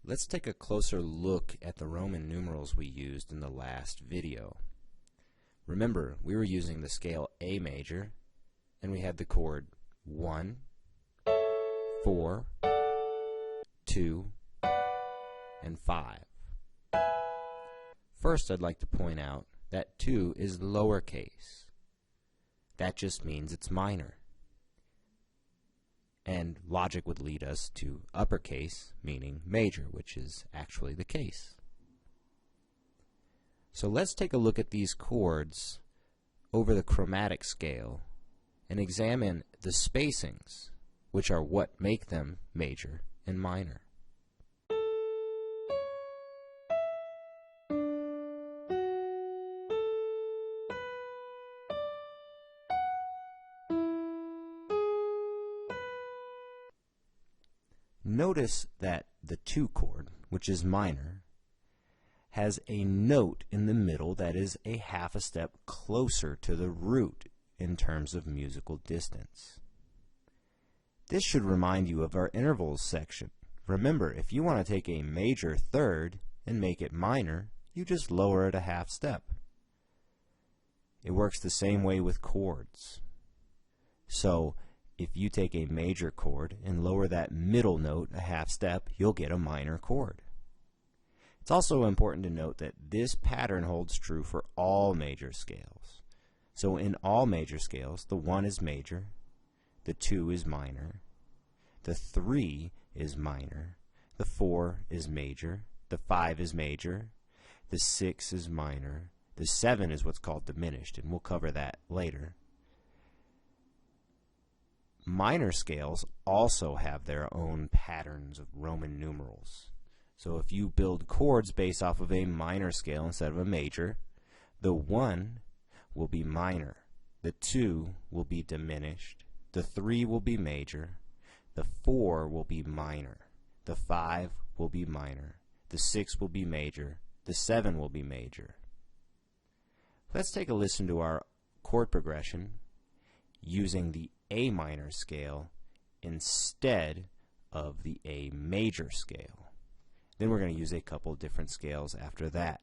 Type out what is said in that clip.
Let's take a closer look at the Roman numerals we used in the last video. Remember, we were using the scale A major, and we had the chord 1, 4, 2, and 5. First, I'd like to point out that 2 is lowercase. That just means it's minor. And logic would lead us to uppercase, meaning major, which is actually the case. So let's take a look at these chords over the chromatic scale and examine the spacings, which are what make them major and minor. Notice that the 2 chord, which is minor, has a note in the middle that is a half a step closer to the root in terms of musical distance. This should remind you of our intervals section. Remember, if you want to take a major third and make it minor, you just lower it a half step. It works the same way with chords. So, if you take a major chord and lower that middle note a half step, you'll get a minor chord. It's also important to note that this pattern holds true for all major scales. So in all major scales, the 1 is major, the 2 is minor, the 3 is minor, the 4 is major, the 5 is major, the 6 is minor, the 7 is what's called diminished, and we'll cover that later. Minor scales also have their own patterns of Roman numerals. So if you build chords based off of a minor scale instead of a major, the 1 will be minor, the 2 will be diminished, the 3 will be major, the 4 will be minor, the 5 will be minor, the 6 will be major, the 7 will be major. Let's take a listen to our chord progression using the A minor scale instead of the A major scale. Then we're going to use a couple different scales after that.